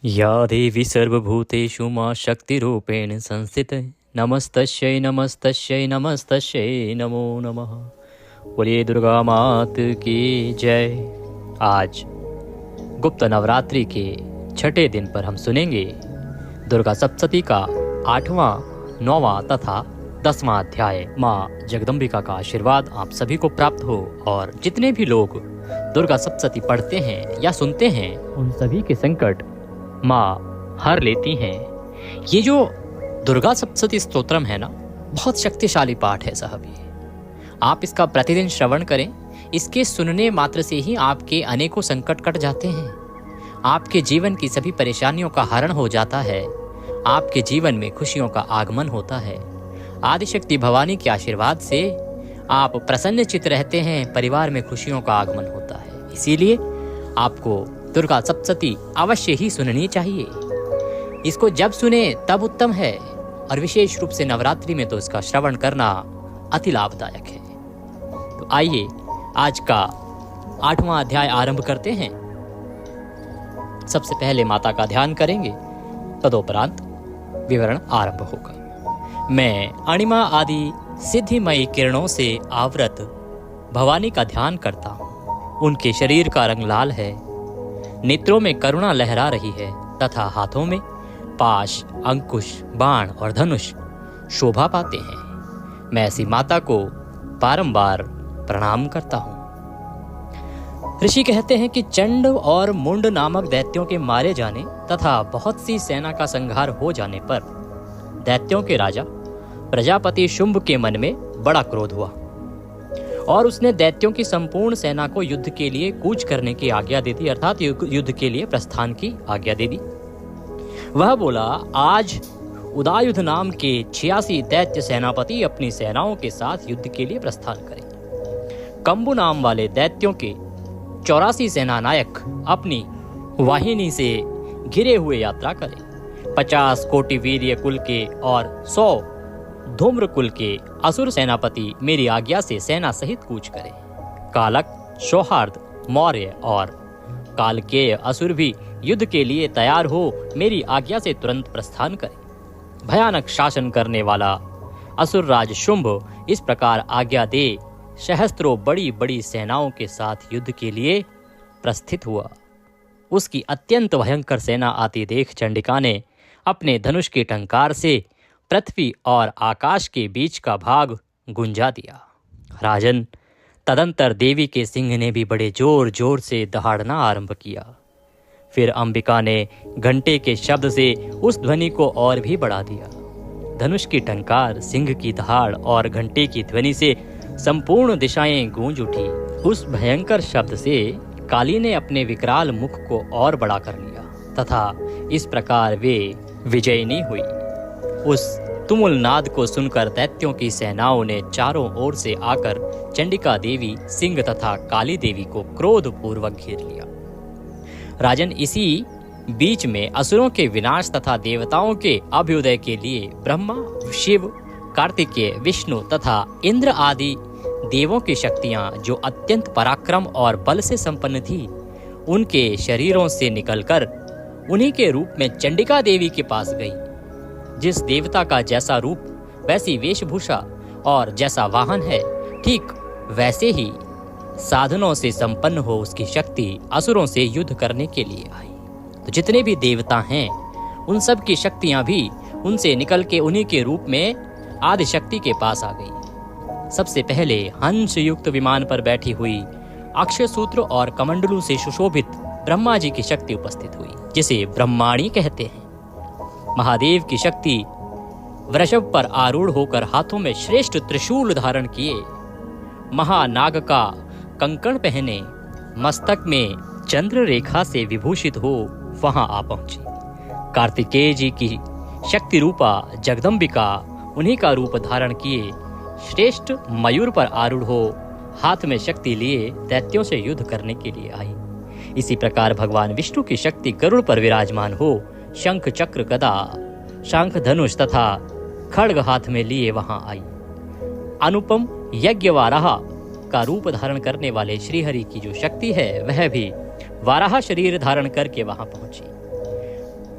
या देवी सर्वभूतेषु मां शक्तिरूपेण संस्थितः नमस्तस्यै नमस्तस्यै नमस्तस्यै नमो नमः। बोलिए दुर्गा मात की जय। आज गुप्त नवरात्रि के छठे दिन पर हम सुनेंगे दुर्गा सप्तशती का 8वां, 9वां तथा 10वां अध्याय। माँ जगदम्बिका का आशीर्वाद आप सभी को प्राप्त हो और जितने भी लोग दुर्गा सप्तशती पढ़ते हैं या सुनते हैं उन सभी के संकट माँ हर लेती हैं। ये जो दुर्गा सप्तशती स्तोत्रम है ना, बहुत शक्तिशाली पाठ है साहब। ये आप इसका प्रतिदिन श्रवण करें। इसके सुनने मात्र से ही आपके अनेकों संकट कट जाते हैं। आपके जीवन की सभी परेशानियों का हरण हो जाता है। आपके जीवन में खुशियों का आगमन होता है। आदिशक्ति भवानी के आशीर्वाद से आप प्रसन्नचित्त रहते हैं। परिवार में खुशियों का आगमन होता है। इसीलिए आपको दुर्गा सप्तशती अवश्य ही सुननी चाहिए। इसको जब सुने तब उत्तम है, और विशेष रूप से नवरात्रि में तो इसका श्रवण करना अति लाभदायक है। तो आइए आज का 8वां अध्याय आरंभ करते हैं। सबसे पहले माता का ध्यान करेंगे, तदोपरांत विवरण आरंभ होगा। मैं अणिमा आदि सिद्धिमयी किरणों से आवृत भवानी का ध्यान करता हूँ। उनके शरीर का रंग लाल है, नेत्रों में करुणा लहरा रही है तथा हाथों में पाश, अंकुश, बाण और धनुष शोभा पाते हैं। मैं ऐसी माता को बारंबार प्रणाम करता हूँ। ऋषि कहते हैं कि चंड और मुंड नामक दैत्यों के मारे जाने तथा बहुत सी सेना का संहार हो जाने पर दैत्यों के राजा प्रजापति शुंभ के मन में बड़ा क्रोध हुआ और उसने दैत्यों की संपूर्ण सेना को युद्ध के लिए कूच करने की आज्ञा दे दी, अर्थात युद्ध के लिए प्रस्थान की आज्ञा दे दी। वह बोला, आज उदायुध नाम के 86 दैत्य सेनापति अपनी सेनाओं के साथ युद्ध के लिए प्रस्थान करें। कंबु नाम वाले दैत्यों के 84 सेनानायक अपनी वाहिनी से घिरे हुए यात्रा करें। 50 कोटि वीर्य कुल के और 100 धूम्र कुल के असुर सेनापति मेरी आज्ञा से सेना सहित कूच करें। कालक, सौहार्द, मौर्य और कालकेय असुर भी युद्ध के लिए तैयार हो मेरी आज्ञा से तुरंत प्रस्थान करें। भयानक शासन करने वाला असुर राज शुंभ इस प्रकार आज्ञा दे सहस्त्रों बड़ी बड़ी सेनाओं के साथ युद्ध के लिए प्रस्थित हुआ। उसकी अत्यंत भयंकर सेना आती देख चंडिका ने अपने धनुष के टंकार से पृथ्वी और आकाश के बीच का भाग गुंजा दिया। राजन, तदंतर देवी के सिंह ने भी बड़े जोर जोर से दहाड़ना आरंभ किया। फिर अंबिका ने घंटे के शब्द से उस ध्वनि को और भी बढ़ा दिया। धनुष की टंकार, सिंह की दहाड़ और घंटे की ध्वनि से संपूर्ण दिशाएं गूंज उठी। उस भयंकर शब्द से काली ने अपने विकराल मुख को और बड़ा कर लिया तथा इस प्रकार वे विजयिनी हुई। उस तुमुल नाद को सुनकर दैत्यों की सेनाओं ने चारों ओर से आकर चंडिका देवी, सिंह तथा काली देवी को क्रोध पूर्वक घेर लिया। राजन, इसी बीच में असुरों के विनाश तथा देवताओं के अभ्युदय के लिए ब्रह्मा, शिव, कार्तिकेय, विष्णु तथा इंद्र आदि देवों की शक्तियां जो अत्यंत पराक्रम और बल से संपन्न थी, उनके शरीरों से निकलकर उन्हीं के रूप में चंडिका देवी के पास गई। जिस देवता का जैसा रूप, वैसी वेशभूषा और जैसा वाहन है, ठीक वैसे ही साधनों से संपन्न हो उसकी शक्ति असुरों से युद्ध करने के लिए आई। तो जितने भी देवता हैं, उन सब की शक्तियां भी उनसे निकल के उन्हीं के रूप में आदिशक्ति के पास आ गई। सबसे पहले हंस युक्त विमान पर बैठी हुई अक्षय सूत्र और कमंडलू से सुशोभित ब्रह्मा जी की शक्ति उपस्थित हुई, जिसे ब्रह्माणी कहते हैं। महादेव की शक्ति वृषभ पर आरूढ़ होकर हाथों में श्रेष्ठ त्रिशूल धारण किए, महानाग का कंकण पहने, मस्तक में चंद्र रेखा से विभूषित हो वहां आ पहुंची। कार्तिकेय जी की शक्ति रूपा जगदम्बिका उन्हीं का रूप धारण किए श्रेष्ठ मयूर पर आरूढ़ हो हाथ में शक्ति लिए दैत्यों से युद्ध करने के लिए आई। इसी प्रकार भगवान विष्णु की शक्ति गरुड़ पर विराजमान हो शंख, चक्र, गदा, शंख, धनुष तथा खड्ग हाथ में लिए वहां आई। अनुपम यज्ञवाराह का रूप धारण करने वाले श्रीहरि की जो शक्ति है, वह भी वाराह शरीर धारण करके वहां पहुंची।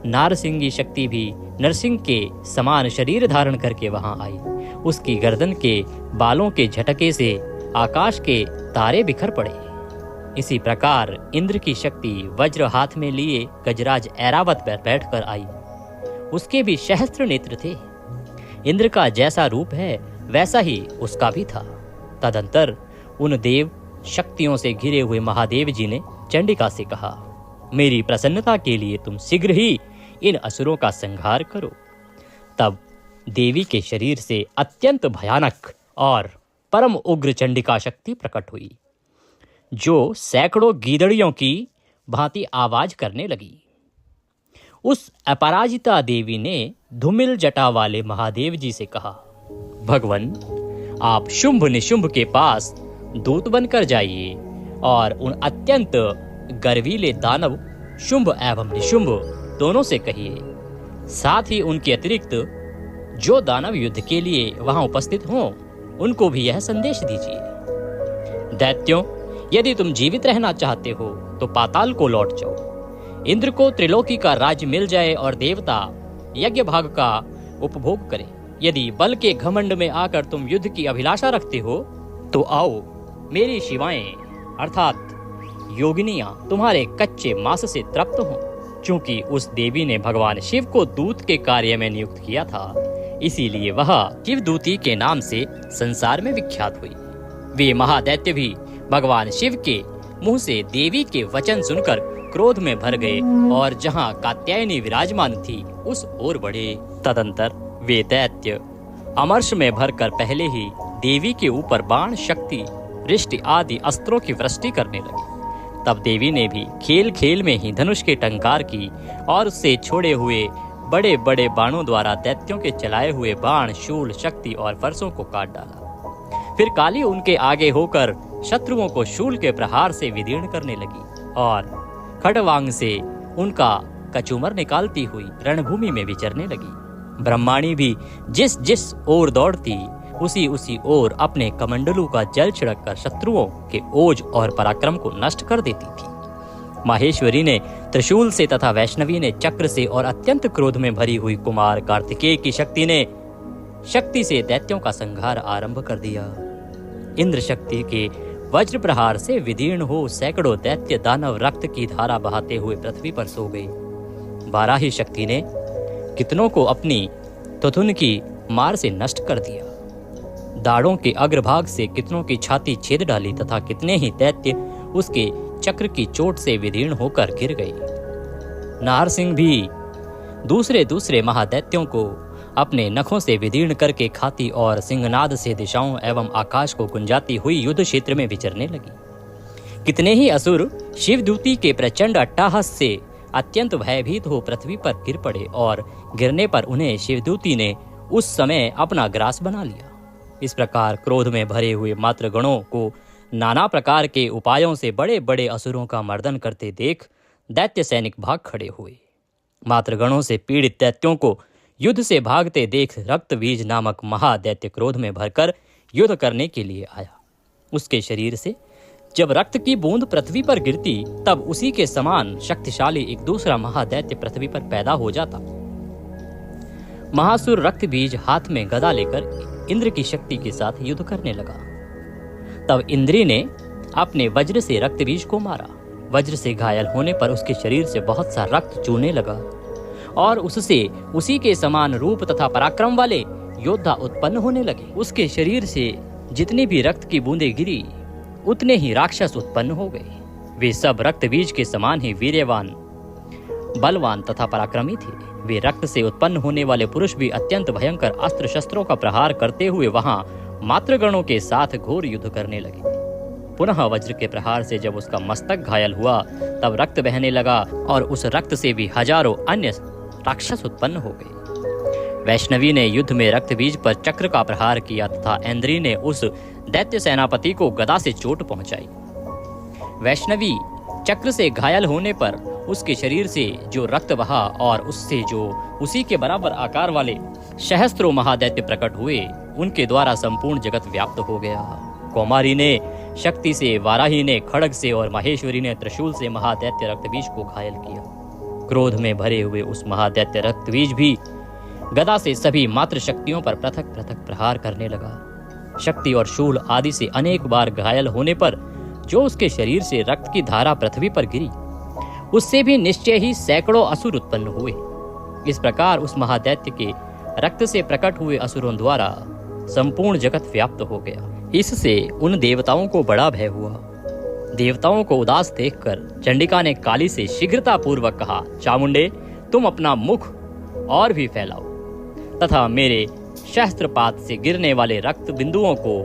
नारसिंगी शक्ति भी नरसिंह के समान शरीर धारण करके वहां आई। उसकी गर्दन के बालों के झटके से आकाश के तारे बिखर पड़े। इसी प्रकार इंद्र की शक्ति वज्र हाथ में लिए गजराज ऐरावत पर बैठकर आई। उसके भी सहस्त्र नेत्र थे। इंद्र का जैसा रूप है वैसा ही उसका भी था। तदंतर उन देव शक्तियों से घिरे हुए महादेव जी ने चंडिका से कहा, मेरी प्रसन्नता के लिए तुम शीघ्र ही इन असुरों का संहार करो। तब देवी के शरीर से अत्यंत भयानक और परम उग्र चंडिका शक्ति प्रकट हुई, जो सैकड़ों गीदड़ियों की भांति आवाज करने लगी। उस अपराजिता देवी ने धूमिल जटा वाले महादेव जी से कहा, भगवन, आप शुंभ निशुंभ के पास दूत बनकर जाइए और उन अत्यंत गर्वीले दानव शुंभ एवं निशुंभ दोनों से कहिए, साथ ही उनके अतिरिक्त जो दानव युद्ध के लिए वहां उपस्थित हों उनको भी यह संदेश दीजिए, दैत्यों, यदि तुम जीवित रहना चाहते हो तो पाताल को लौट जाओ। इंद्र को त्रिलोकी का राज्य मिल जाए और देवता यज्ञ भाग का उपभोग करें। यदि बल के घमंड में आकर तुम युद्ध की अभिलाषा रखते हो तो आओ, मेरी शिवाएं अर्थात योगिनियां तुम्हारे कच्चे मांस से तृप्त हों। चूंकि उस देवी ने भगवान शिव को दूत के कार्य में नियुक्त किया था, इसीलिए वह शिवदूती के नाम से संसार में विख्यात हुई। वे महादैत्य भी भगवान शिव के मुंह से देवी के वचन सुनकर क्रोध में भर गए और जहां कात्यायनी विराजमान थी उस ओर बढ़े। तदंतर वे दैत्य अमर्ष में भरकर पहले ही देवी के ऊपर बाण, शक्ति, वृष्टि आदि अस्त्रों की वृष्टि करने लगे। तब देवी ने भी खेल खेल में ही धनुष के टंकार की और उससे छोड़े हुए बड़े बड़े बाणों द्वारा दैत्यों के चलाए हुए बाण, शूल, शक्ति और फरसों को काट डाला। फिर काली उनके आगे होकर शत्रुओं को शूल के प्रहार से विदीर्ण करने लगी और खड़वांग से उनका कचूमर निकालती हुई रणभूमि में विचरने लगी। ब्रह्माणी भी जिस जिस ओर दौड़ती उसी उसी ओर अपने कमंडलू का जल छिड़ककर शत्रुओं के ओज और पराक्रम को नष्ट कर देती थी। माहेश्वरी ने त्रिशूल से तथा वैष्णवी ने चक्र से और अत्यंत क्रोध में भरी हुई कुमार कार्तिकेय की शक्ति ने शक्ति से दैत्यों का संहार आरंभ कर दिया। इंद्र शक्ति के वज्र प्रहार से विदीर्ण हो सैकड़ों दैत्य दानव रक्त की धारा बहाते हुए पृथ्वी पर सो गए। वाराही शक्ति ने कितनों को अपनी तुथुन की मार से नष्ट कर दिया। दाढ़ों के अग्रभाग से कितनों की छाती छेद डाली तथा कितने ही दैत्य उसके चक्र की चोट से विदीर्ण होकर गिर गए। नारसिंह भी दूसरे दूसरे महादैत्यों को अपने नखों से विदीर्ण करके खाती और सिंहनाद से दिशाओं एवं आकाश को गुंजाती हुई युद्ध क्षेत्र में विचरने लगी। कितने ही असुर शिवदूती के प्रचंड अट्टहास से अत्यंत भयभीत हो पृथ्वी पर गिर पड़े और गिरने पर उन्हें शिवदूती ने उस समय अपना ग्रास बना लिया। इस प्रकार क्रोध में भरे हुए मातृगणों को नाना प्रकार के उपायों से बड़े बड़े असुरों का मर्दन करते देख दैत्य सैनिक भाग खड़े हुए। मातृगणों से पीड़ित दैत्यों को युद्ध से भागते देख रक्तबीज नामक महादैत्य क्रोध में भरकर युद्ध करने के लिए आया। उसके शरीर से जब रक्त की बूंद पृथ्वी पर गिरती तब उसी के समान शक्तिशाली एक दूसरा महादैत्य पृथ्वी पर पैदा हो जाता। महासुर रक्तबीज हाथ में गदा लेकर इंद्र की शक्ति के साथ युद्ध करने लगा। तब इंद्री ने अपने वज्र से रक्तबीज को मारा। वज्र से घायल होने पर उसके शरीर से बहुत सा रक्त चूने लगा और उससे उसी के समान रूप तथा पराक्रम वाले योद्धा उत्पन्न होने लगे। उसके शरीर से जितनी भी रक्त की बूंदें गिरी उतने ही राक्षस उत्पन्न हो गए। वे सब रक्तबीज के समान ही वीर्यवान, बलवान तथा पराक्रमी थे। वे रक्त से उत्पन्न होने वाले पुरुष भी अत्यंत भयंकर अस्त्र शस्त्रों का प्रहार करते हुए वहां मातृगणों के साथ घोर युद्ध करने लगे। पुनः वज्र के प्रहार से जब उसका मस्तक घायल हुआ तब रक्त बहने लगा और उस रक्त से भी हजारों अन्य राक्षस उत्पन्न हो गए। वैष्णवी ने युद्ध में रक्तबीज पर चक्र का प्रहार किया तथा इंद्री ने उस दैत्य सेनापति को गदा से चोट पहुंचाई। वैष्णवी चक्र से घायल होने पर उसके शरीर से जो रक्त बहा और उससे जो उसी के बराबर आकार वाले सहस्त्रों महादैत्य प्रकट हुए, उनके द्वारा संपूर्ण जगत व्याप्त हो गया। कौमारी ने शक्ति से, वाराही ने खड्ग से और माहेश्वरी ने त्रिशूल से महादैत्य रक्तबीज को घायल किया। क्रोध में भरे हुए उस महादैत्य रक्तबीज भी गदा से सभी मात्र शक्तियों पर पृथक पृथक प्रहार करने लगा। शक्ति और शूल आदि से अनेक बार घायल होने पर जो उसके शरीर से रक्त की धारा पृथ्वी पर गिरी, उससे भी निश्चय ही सैकड़ों असुर उत्पन्न हुए। इस प्रकार उस महादैत्य के रक्त से प्रकट हुए असुरों द्वारा संपूर्ण जगत व्याप्त हो गया। इससे उन देवताओं को बड़ा भय हुआ। देवताओं को उदास देखकर चंडिका ने काली से शीघ्रता पूर्वक कहा, चामुंडे, तुम अपना मुख और भी फैलाओ तथा मेरे शस्त्रपात से गिरने वाले रक्त बिंदुओं को,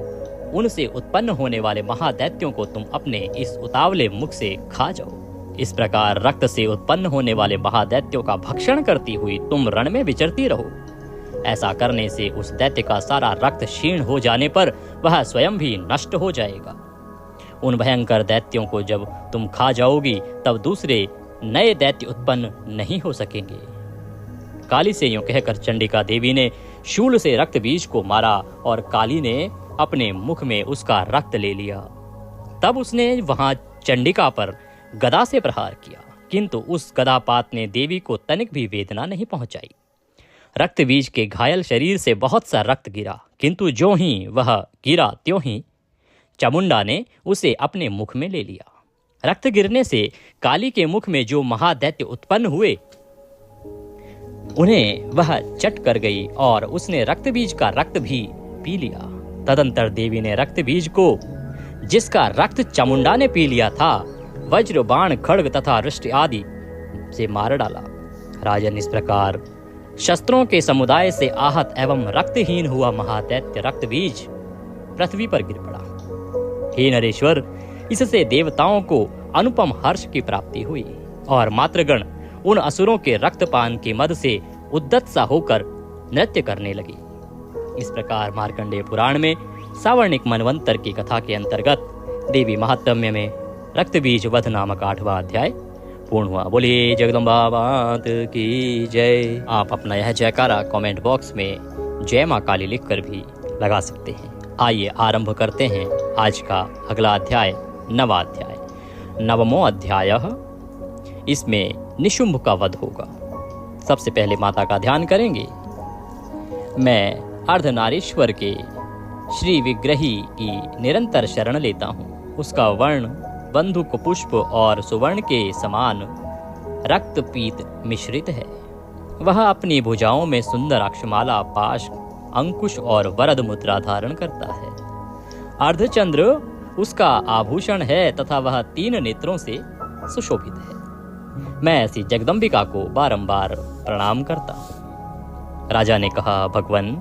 उनसे उत्पन्न होने वाले महादैत्यों को तुम अपने इस उतावले मुख से खा जाओ। इस प्रकार रक्त से उत्पन्न होने वाले महादैत्यों का भक्षण करती हुई तुम रण में विचरती रहो। ऐसा करने से उस दैत्य का सारा रक्त क्षीण हो जाने पर वह स्वयं भी नष्ट हो जाएगा। उन भयंकर दैत्यों को जब तुम खा जाओगी तब दूसरे नए दैत्य उत्पन्न नहीं हो सकेंगे। काली से यूं कहकर चंडिका देवी ने शूल से रक्त बीज को मारा और काली ने अपने मुख में उसका रक्त ले लिया। तब उसने वहां चंडिका पर गदा से प्रहार किया, किंतु उस गदापात ने देवी को तनिक भी वेदना नहीं पहुंचाई। रक्त बीज के घायल शरीर से बहुत सा रक्त गिरा, किंतु जो ही वह गिरा त्यों ही चामुंडा ने उसे अपने मुख में ले लिया। रक्त गिरने से काली के मुख में जो महादैत्य उत्पन्न हुए उन्हें वह चट कर गई और उसने रक्त बीज का रक्त भी पी लिया। तदंतर देवी ने रक्त बीज को, जिसका रक्त चामुंडा ने पी लिया था, वज्र, बाण, खड्ग तथा वृष्टि आदि से मार डाला। राजन, इस प्रकार शस्त्रों के समुदाय से आहत एवं रक्तहीन हुआ महादैत्य रक्त बीज पृथ्वी पर गिर पड़ा। हे नरेश्वर, इससे देवताओं को अनुपम हर्ष की प्राप्ति हुई और मातृगण उन असुरों के रक्तपान के मद से उद्दत सा होकर नृत्य करने लगी। इस प्रकार मार्कंडेय पुराण में सावर्णिक मनवंतर की कथा के अंतर्गत देवी महात्म्य में रक्त बीज वध नामक 8वां अध्याय पूर्ण हुआ। बोलिए जगदम्बा मात की जय। आप अपना यह जयकारा कमेंट बॉक्स में जय मां काली लिखकर भी लगा सकते हैं। आइए आरंभ करते हैं आज का अगला अध्याय, 9वां अध्याय। 9वां अध्याय, इसमें निशुंभ का वध होगा। सबसे पहले माता का ध्यान करेंगे। मैं अर्धनारीश्वर के श्री विग्रही की निरंतर शरण लेता हूँ। उसका वर्ण बंधुक पुष्प और सुवर्ण के समान रक्तपीत मिश्रित है। वह अपनी भुजाओं में सुंदर अक्षमाला, पाश, अंकुश और वरद मुद्रा धारण करता है। अर्धचंद्र उसका आभूषण है तथा वह 3 नेत्रों से सुशोभित है। मैं ऐसी जगदम्बिका को बारंबार प्रणाम करता हूँ। राजा ने कहा, भगवन,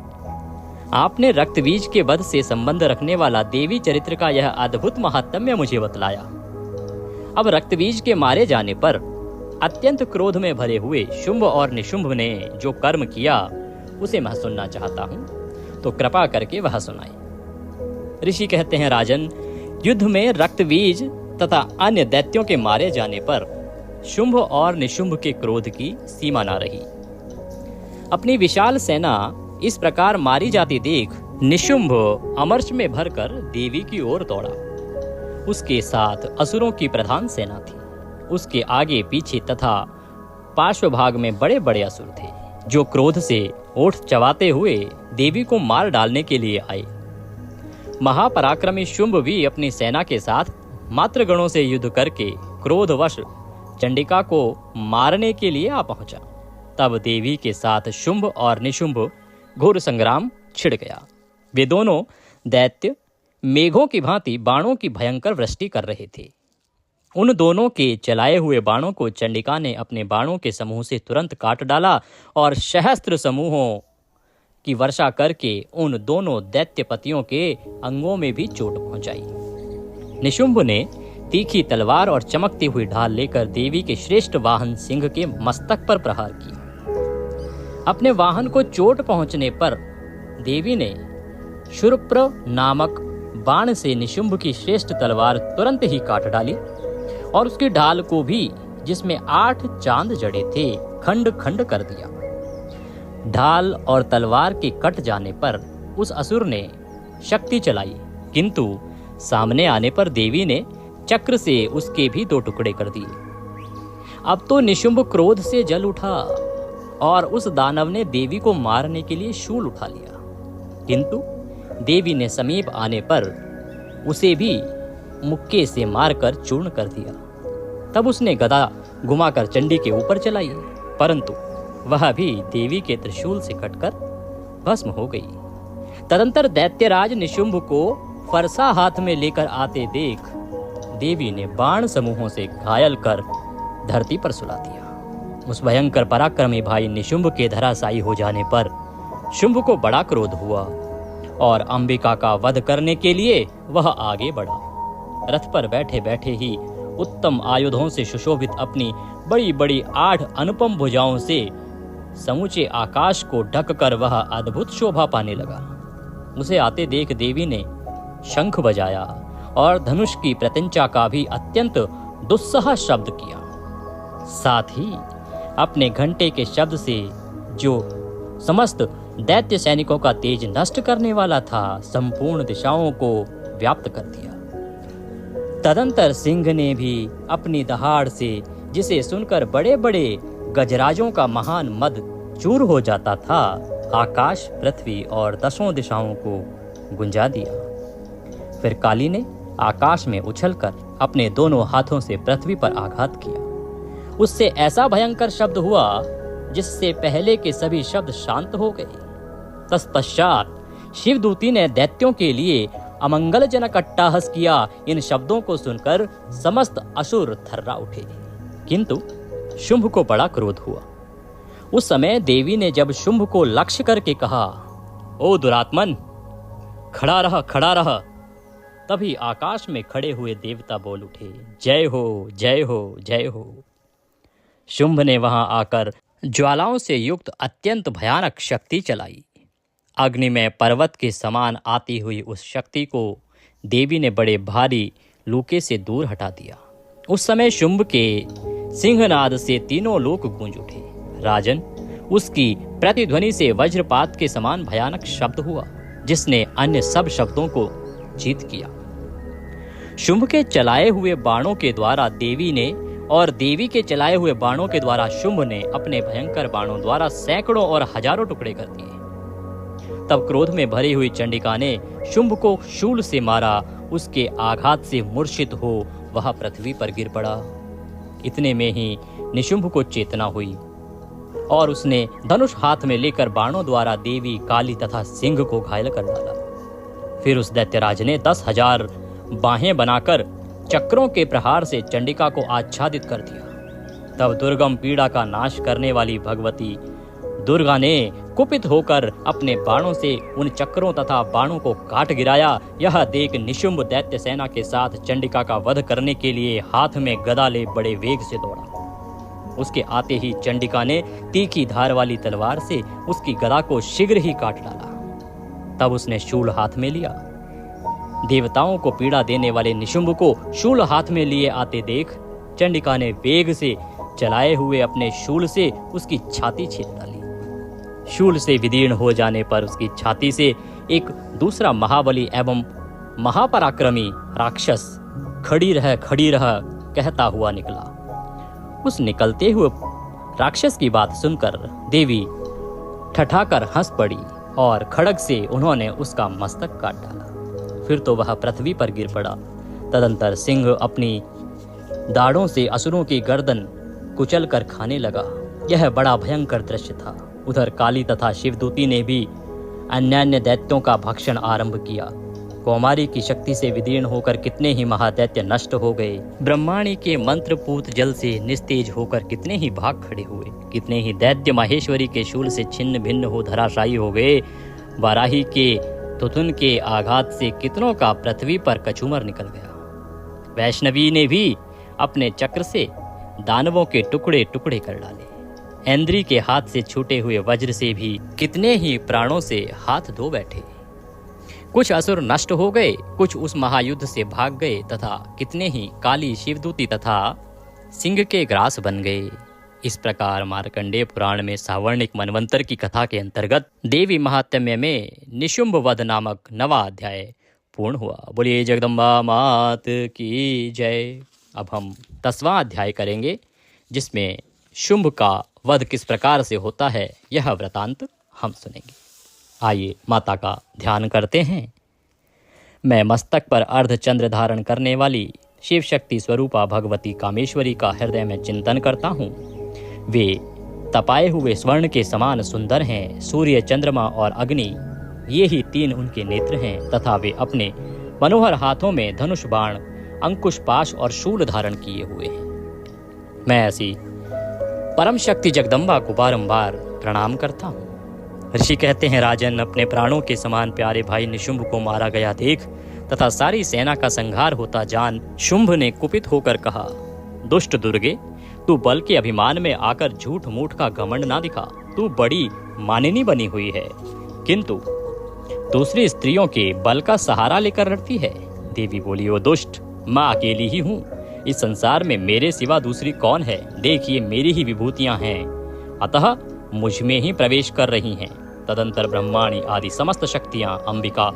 आपने रक्तबीज के वध से संबंध रखने वाला देवी चरित्र का यह अद्भुत महात्म्य मुझे बतलाया। अब रक्तबीज के मारे जाने पर अत्यंत क्रोध में भरे हुए शुंभ और निशुंभ ने जो कर्म किया उसे मैं सुनना चाहता हूँ, तो कृपा करके वह सुनाए। ऋषि कहते हैं, राजन, युद्ध में रक्तबीज तथा अन्य दैत्यों के मारे जाने पर शुंभ और निशुंभ के क्रोध की सीमा न रही। अपनी विशाल सेना इस प्रकार मारी जाती देख निशुंभ अमर्ष में भरकर देवी की ओर दौड़ा। उसके साथ असुरों की प्रधान सेना थी। उसके आगे पीछे तथा पार्श्व भाग में बड़े बड़े असुर थे, जो क्रोध से ओठ चबाते हुए देवी को मार डालने के लिए आए। महापराक्रमी शुंभ भी अपनी सेना के साथ मातृगणों से युद्ध करके क्रोधवश चंडिका को मारने के लिए आ पहुंचा। तब देवी के साथ शुंभ और निशुंभ घोर संग्राम छिड़ गया। वे दोनों दैत्य मेघों की भांति बाणों की भयंकर वृष्टि कर रहे थे। उन दोनों के चलाए हुए बाणों को चंडिका ने अपने बाणों के समूह से तुरंत काट डाला और सहस्त्र समूहों की वर्षा करके उन दोनों दैत्यपतियों के अंगों में भी चोट पहुंचाई। निशुंभ ने तीखी तलवार और चमकती हुई ढाल लेकर देवी के श्रेष्ठ वाहन सिंह के मस्तक पर प्रहार किया। अपने वाहन को चोट पहुंचने पर देवी ने शूर्प्र नामक बाण से निशुंभ की श्रेष्ठ तलवार तुरंत ही काट डाली और उसकी ढाल को भी, जिसमें 8 चांद जड़े थे, खंड खंड कर दिया। ढाल और तलवार के कट जाने पर उस असुर ने शक्ति चलाई, किंतु सामने आने पर देवी ने चक्र से उसके भी 2 टुकड़े कर दिए। अब तो निशुंभ क्रोध से जल उठा और उस दानव ने देवी को मारने के लिए शूल उठा लिया, किंतु देवी ने समीप आने पर उसे भी मुक्के से मारकर चूर्ण कर दिया। तब उसने गदा घुमाकर चंडी के ऊपर चलाई, परंतु वह भी देवी के त्रिशूल से कटकर भस्म हो गई। तदंतर दैत्यराज निशुंभ को फरसा हाथ में लेकर आते देख देवी ने बाण समूहों से घायल कर धरती पर सुला दिया। उस भयंकर पराक्रमी भाई निशुंभ के धराशायी हो जाने पर शुंभ को बड़ा क्रोध हुआ और अंबिका का वध करने के लिए वह आगे बढ़ा। रथ पर बैठे बैठे ही उत्तम आयुधों से सुशोभित अपनी बड़ी बड़ी 8 अनुपम भुजाओं से समूचे आकाश को ढककर वह अद्भुत शोभा पाने लगा। उसे आते देख देवी ने शंख बजाया और धनुष की प्रत्यंचा का भी अत्यंत दुस्सह शब्द किया। साथ ही अपने घंटे के शब्द से जो समस्त दैत्य सैनिकों का तेज नष्ट करने वाला था, संपूर्ण दिशाओं को व्याप्त कर दिया। तदंतर सिंह ने भी अपनी दहाड़ से, जिसे सुनकर बड़े बड़े गजराजों का महान मद चूर हो जाता था, आकाश, पृथ्वी और 10 दिशाओं को गुंजा दिया। फिर काली ने आकाश में उछलकर अपने दोनों हाथों से पृथ्वी पर आघात किया। उससे ऐसा भयंकर शब्द हुआ जिससे पहले के सभी शब्द शांत हो गए। तत्पश्चात शिवदूती ने दैत्यों के लिए अमंगलजनक अट्टहास किया। इन शब्दों को सुनकर समस्त असुर थर्रा उठे, किंतु शुंभ को बड़ा क्रोध हुआ। उस समय देवी ने जब शुंभ को लक्ष्य करके कहा, ओ दुरात्मन, खड़ा रह, खड़ा रह, तभी आकाश में खड़े हुए देवता बोल उठे, जय हो, जय हो, जय हो। शुंभ ने वहां आकर ज्वालाओं से युक्त अत्यंत भयानक शक्ति चलाई। अग्निमय पर्वत के समान आती हुई उस शक्ति को देवी ने बड़े भारी लूके से दूर हटा दिया। उस समय शुंभ के सिंहनाद से तीनों लोक गूंज उठे। राजन, उसकी प्रतिध्वनि से वज्रपात के समान भयानक शब्द हुआ, जिसने अन्य सब शब्दों को जीत किया। शुंभ के चलाए हुए बाणों के द्वारा देवी ने और देवी के चलाए हुए बाणों के द्वारा शुंभ ने अपने भयंकर बाणों द्वारा सैकड़ों और हजारों टुकड़े कर दिए। तब क्रोध में भरी हुई चंडिका ने शुंभ को शूल से मारा। उसके आघात से मूर्छित हो वह पृथ्वी पर गिर पड़ा। इतने में ही निशुंभ को चेतना हुई और उसने धनुष हाथ में लेकर बाणों द्वारा देवी, काली तथा सिंह को घायल कर डाला। फिर उस दैत्यराज ने 10,000 बाहें बनाकर चक्रों के प्रहार से चंडिका को आच्छादित कर दिया। तब दुर्गम पीड़ा का नाश करने वाली भगवती दुर्गा ने कुपित होकर अपने बाणों से उन चक्रों तथा बाणों को काट गिराया। यह देख निशुंभ दैत्य सेना के साथ चंडिका का वध करने के लिए हाथ में गदा ले बड़े वेग से दौड़ा। उसके आते ही चंडिका ने तीखी धार वाली तलवार से उसकी गदा को शीघ्र ही काट डाला। तब उसने शूल हाथ में लिया। देवताओं को पीड़ा देने वाले निशुंभ को शूल हाथ में लिए आते देख चंडिका ने वेग से चलाए हुए अपने शूल से उसकी छाती छेद डाली। शूल से विदीर्ण हो जाने पर उसकी छाती से एक दूसरा महाबली एवं महापराक्रमी राक्षस खड़ी रह कहता हुआ निकला। उस निकलते हुए राक्षस की बात सुनकर देवी ठठाकर हंस पड़ी और खड्ग से उन्होंने उसका मस्तक काट डाला। फिर तो वह पृथ्वी पर गिर पड़ा। तदंतर सिंह अपनी दाढ़ों से असुरों की गर्दन कुचल कर खाने लगा। यह बड़ा भयंकर दृश्य था। उधर काली तथा शिवदूती ने भी अन्यान्य दैत्यों का भक्षण आरंभ किया। कौमारी की शक्ति से विदीर्ण होकर कितने ही महादैत्य नष्ट हो गए। ब्रह्माणी के मंत्रपूत जल से निस्तेज होकर कितने ही भाग खड़े हुए। कितने ही दैत्य माहेश्वरी के शूल से छिन्न भिन्न हो धराशायी हो गए। वाराही के तुतुन के आघात से कितनों का पृथ्वी पर कचूमर निकल गया। वैष्णवी ने भी अपने चक्र से दानवों के टुकड़े टुकड़े कर डाले। ऐन्द्री के हाथ से छूटे हुए वज्र से भी कितने ही प्राणों से हाथ धो बैठे। कुछ असुर नष्ट हो गए, कुछ उस महायुद्ध से भाग गए तथा कितने ही काली, शिवदूती तथा सिंह के ग्रास बन गए। इस प्रकार मार्कंडेय पुराण में सावर्णिक मनवंतर की कथा के अंतर्गत देवी महात्म्य में निशुंभ वध नामक 9वां अध्याय पूर्ण हुआ। बोलिए जगदम्बा मात की जय। अब हम 10वां अध्याय करेंगे, जिसमें शुंभ का वध किस प्रकार से होता है यह वृतांत हम सुनेंगे। आइए माता का ध्यान करते हैं। मैं मस्तक पर अर्धचंद्र धारण करने वाली शिव शक्ति स्वरूपा भगवती कामेश्वरी का हृदय में चिंतन करता हूँ। वे तपाए हुए स्वर्ण के समान सुंदर हैं। सूर्य, चंद्रमा और अग्नि, ये ही 3 उनके नेत्र हैं तथा वे अपने मनोहर हाथों में धनुष, बाण, अंकुश, पाश और शूल धारण किए हुए हैं। मैं ऐसी परम शक्ति जगदम्बा को बारंबार प्रणाम करता हूँ। ऋषि कहते हैं, राजन, अपने प्राणों के समान प्यारे भाई निशुंभ को मारा गया देख तथा सारी सेना का संहार होता जान शुंभ ने कुपित होकर कहा, दुष्ट दुर्गे, तू बल के अभिमान में आकर झूठ मूठ का घमंड ना दिखा। तू बड़ी मानिनी बनी हुई है, किंतु दूसरी स्त्रियों के बल का सहारा लेकर लड़ती है। देवी बोली, ओ दुष्ट, मैं अकेली ही हूँ। इस संसार में मेरे सिवा दूसरी कौन है? देखिए, मेरी ही विभूतियां हैं, अतः मुझ में ही प्रवेश कर रही हैं। तदंतर ब्रह्माणी आदि समस्त शक्तियां अंबिका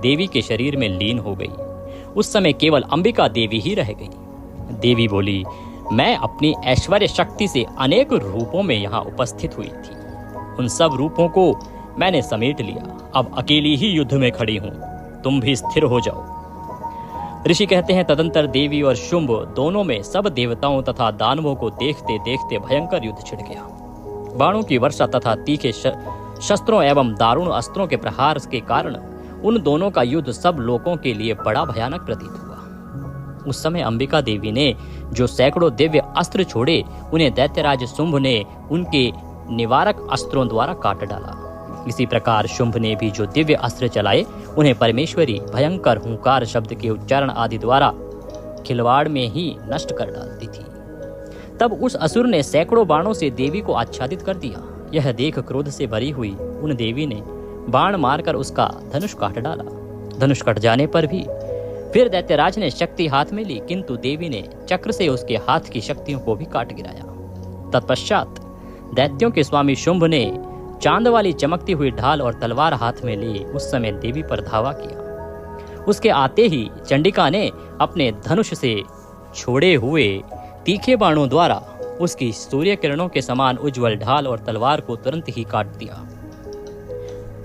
देवी के शरीर में लीन हो गई। उस समय केवल अंबिका देवी ही रह गई। देवी बोली, मैं अपनी ऐश्वर्य शक्ति से अनेक रूपों में यहाँ उपस्थित हुई थी। उन सब रूपों को मैंने समेट लिया। अब अकेली ही युद्ध में खड़ी हूँ, तुम भी स्थिर हो जाओ। ऋषि कहते हैं, तदंतर देवी और शुंभ दोनों में सब देवताओं तथा दानवों को देखते देखते भयंकर युद्ध छिड़ गया। बाणों की वर्षा तथा तीखे शस्त्रों एवं दारुण अस्त्रों के प्रहार के कारण उन दोनों का युद्ध सब लोगों के लिए बड़ा भयानक प्रतीत हुआ। उस समय अंबिका देवी ने जो सैकड़ों दिव्य अस्त्र छोड़े, उन्हें दैत्यराज शुंभ ने उनके निवारक अस्त्रों द्वारा काट डाला। इसी प्रकार शुंभ ने भी जो दिव्य अस्त्र चलाए, उन्हें परमेश्वरी भयंकर हुंकार शब्द के उच्चारण आदि द्वारा खिलवाड़ में ही नष्ट कर डालती थी। तब उस असुर ने सैकड़ों बाणों से देवी को आच्छादित कर दिया। यह देख क्रोध से भरी हुई उन देवी ने बाण मारकर उसका धनुष काट डाला। धनुष कट जाने पर भी फिर दैत्यराज ने शक्ति हाथ में ली, किंतु देवी ने चक्र से उसके हाथ की शक्तियों को भी काट गिराया। तत्पश्चात दैत्यों के स्वामी शुंभ ने चांद वाली चमकती हुई ढाल और तलवार हाथ में ली उस समय देवी पर धावा किया। उसके आते ही चंडिका ने अपने धनुष से छोड़े हुए तीखे बाणों द्वारा उसकी सूर्य किरणों के समान उज्जवल ढाल और तलवार को तुरंत ही काट दिया।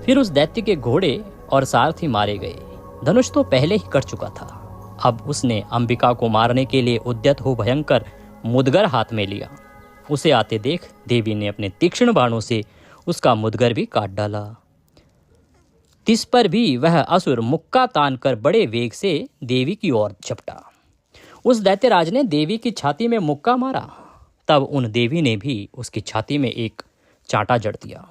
फिर उस दैत्य के घोड़े और सारथी मारे गए। धनुष तो पहले ही कट चुका था। अब उसने अंबिका को मारने के लिए उद्यत हो भयंकर मुदगर हाथ में लिया। उसे आते देख देवी ने अपने तीक्ष्ण बाणों से उसका मुदगर भी काट डाला। तिस पर भी वह असुर मुक्का तान कर बड़े वेग से देवी की ओर झपटा। उस दैत्यराज ने देवी की छाती में मुक्का मारा। तब उन देवी ने भी उसकी छाती में एक चांटा जड़ दिया।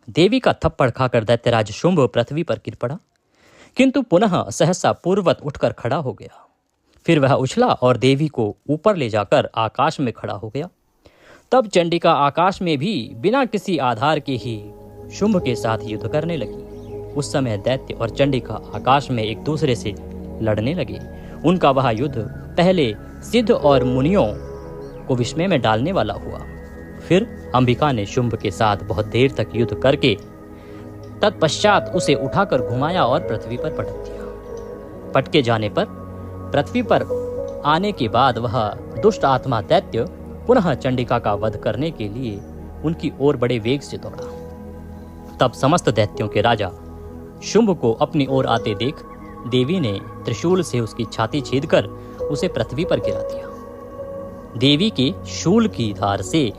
देवी का थप्पड़ खाकर दैत्यराज शुंभ पृथ्वी पर गिर पड़ा, किंतु पुनः सहसा पूर्ववत उठकर खड़ा हो गया। फिर वह उछला और देवी को ऊपर ले जाकर आकाश में खड़ा हो गया। तब चंडिका आकाश में भी बिना किसी आधार के ही शुंभ के साथ युद्ध करने लगी। उस समय दैत्य और चंडिका आकाश में एक दूसरे से लड़ने लगे। उनका वह युद्ध पहले सिद्ध और मुनियों को विस्मय में डालने वाला हुआ। फिर अंबिका ने शुंभ के साथ बहुत देर तक युद्ध करके तत्पश्चात उसे उठाकर घुमाया और पृथ्वी पर पटक दिया। पटके जाने पर पृथ्वी पर आने के बाद वह दुष्ट आत्मा दैत्य पुनः चंडिका का वध करने के लिए उनकी ओर बड़े वेग से दौड़ा। तब समस्त दैत्यों के राजा शुंभ को अपनी ओर आते देख देवी ने त्रिशूल से उसकी छाती छेदकर उसे पृथ्वी पर गिरा दिया। देवी के शूल की धार से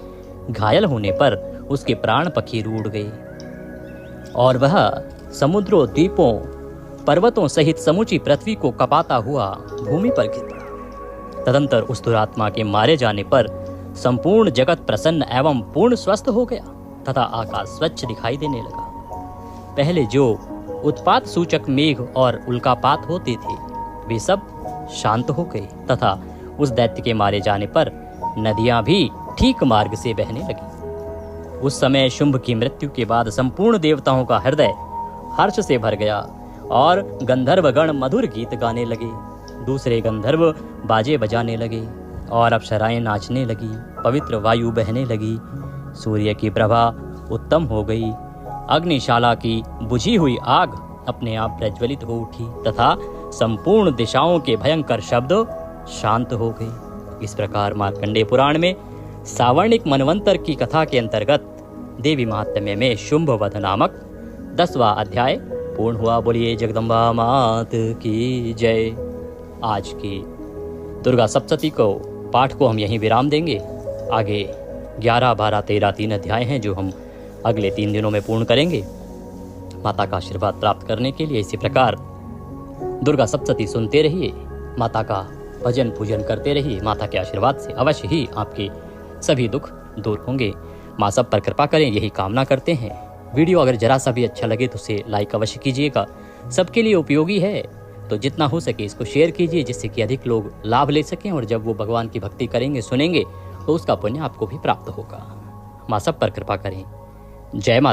घायल होने पर उसके प्राण पखी रूठ गए और वह समुद्रों, द्वीपों, पर्वतों सहित समूची पृथ्वी को कपाता हुआ भूमि पर गिर पड़ा। तदंतर उस दुरात्मा के मारे जाने पर संपूर्ण जगत प्रसन्न एवं पूर्ण स्वस्थ हो गया तथा आकाश स्वच्छ दिखाई देने लगा। पहले जो उत्पात सूचक मेघ और उल्कापात होते थे वे सब शांत हो गए तथा उस दैत्य के मारे जाने पर नदियां भी ठीक मार्ग से बहने लगी। उस समय शुंभ की मृत्यु के बाद संपूर्ण देवताओं का हृदय हर्ष से भर गया और गंधर्वगण मधुर गीत गाने लगे। दूसरे गंधर्व बाजे बजाने लगे और अप्सराएं नाचने लगी। पवित्र वायु बहने लगी। सूर्य की प्रभा उत्तम हो गई। अग्निशाला की बुझी हुई आग अपने आप प्रज्वलित हो उठी तथा संपूर्ण दिशाओं के भयंकर शब्द शांत हो गए। इस प्रकार मार्कंडेय पुराण में सावर्णिक मनवंतर की कथा के अंतर्गत देवी महात्म्य में शुंभवध नामक 10वां अध्याय पूर्ण हुआ। बोलिए जगदम्बा मात की जय। आज की दुर्गा सप्तशती को पाठ को हम यहीं विराम देंगे। आगे 11, 12, 13 3 अध्याय हैं जो हम अगले 3 दिनों में पूर्ण करेंगे। माता का आशीर्वाद प्राप्त करने के लिए इसी प्रकार दुर्गा सप्तशती सुनते रहिए, माता का भजन पूजन करते रहिए। माता के आशीर्वाद से अवश्य ही आपके सभी दुख दूर होंगे। माँ सब पर कृपा करें, यही कामना करते हैं। वीडियो अगर जरा सा भी अच्छा लगे तो उसे लाइक अवश्य कीजिएगा। सबके लिए उपयोगी है तो जितना हो सके इसको शेयर कीजिए, जिससे कि अधिक लोग लाभ ले सकें और जब वो भगवान की भक्ति करेंगे, सुनेंगे तो उसका पुण्य आपको भी प्राप्त होगा। माँ सब पर कृपा करें। जय माता।